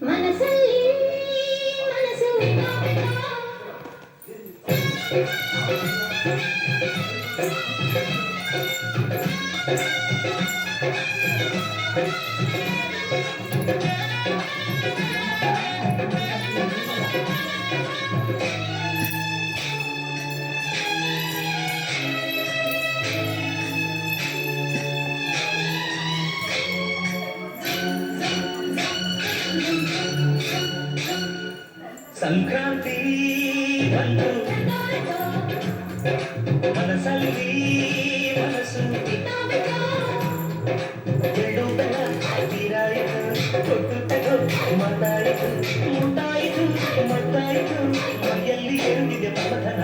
ಮನಸ್ಸಲ್ಲಿ ಮನಸ್ಸು ಸಂಕ್ರಾಂತಿ ಬಂತು ಮನಸ್ಸಲ್ಲಿ ಮನಸ್ಸು ಎಳ್ಳು ಬೆಲ್ಲ ತೀರಾಯಿತು ಕೊಟ್ಟು ತಗೋ ಮತ್ತಾಯಿತು ಮುಟ್ಟಾಯಿತು ಮತ್ತಾಯಿತು ಮೈಯಲ್ಲಿ ಎರುಗಿದೆ ಮಮಥನ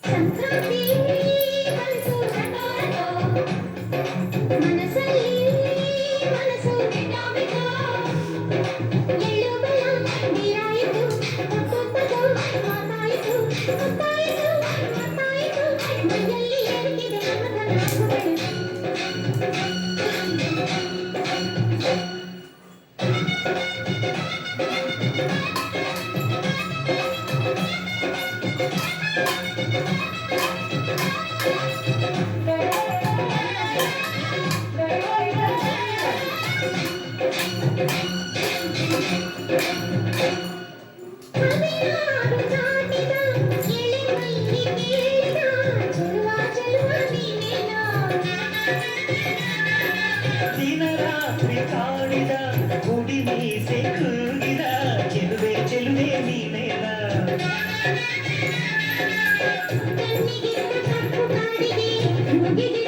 ಸಂಕ್ರಾಂತಿ ಮನಸ್ಸು ಮನಸ್ಸಲ್ಲಿ ಮನಸ್ಸು ಎಳ್ಳು ಬೆಲ್ಲ ನೀರಾಯಿತು ಕೊಟ್ಟು ಮಾತಾಯಿತು ಗೊತ್ತಾಯಿತು ಮಾತಾಯಿತು ಮೈಯಲ್ಲಿ ಏರುತ್ತಿದೆ ಮಮಥನ ದಿನರಾತ್ರಿ ಕಾಡಿದ ಗುಡಿ ಮೀಸೆ ಕೂಗಿದ ಚೆಲುವೆ ಚೆಲುವೆ ನೀನೇನ ಕಣ್ಣಿಗೆ ಕಪ್ಪು ಕಾಡಿಗೆ ಮುಗಿಗೆ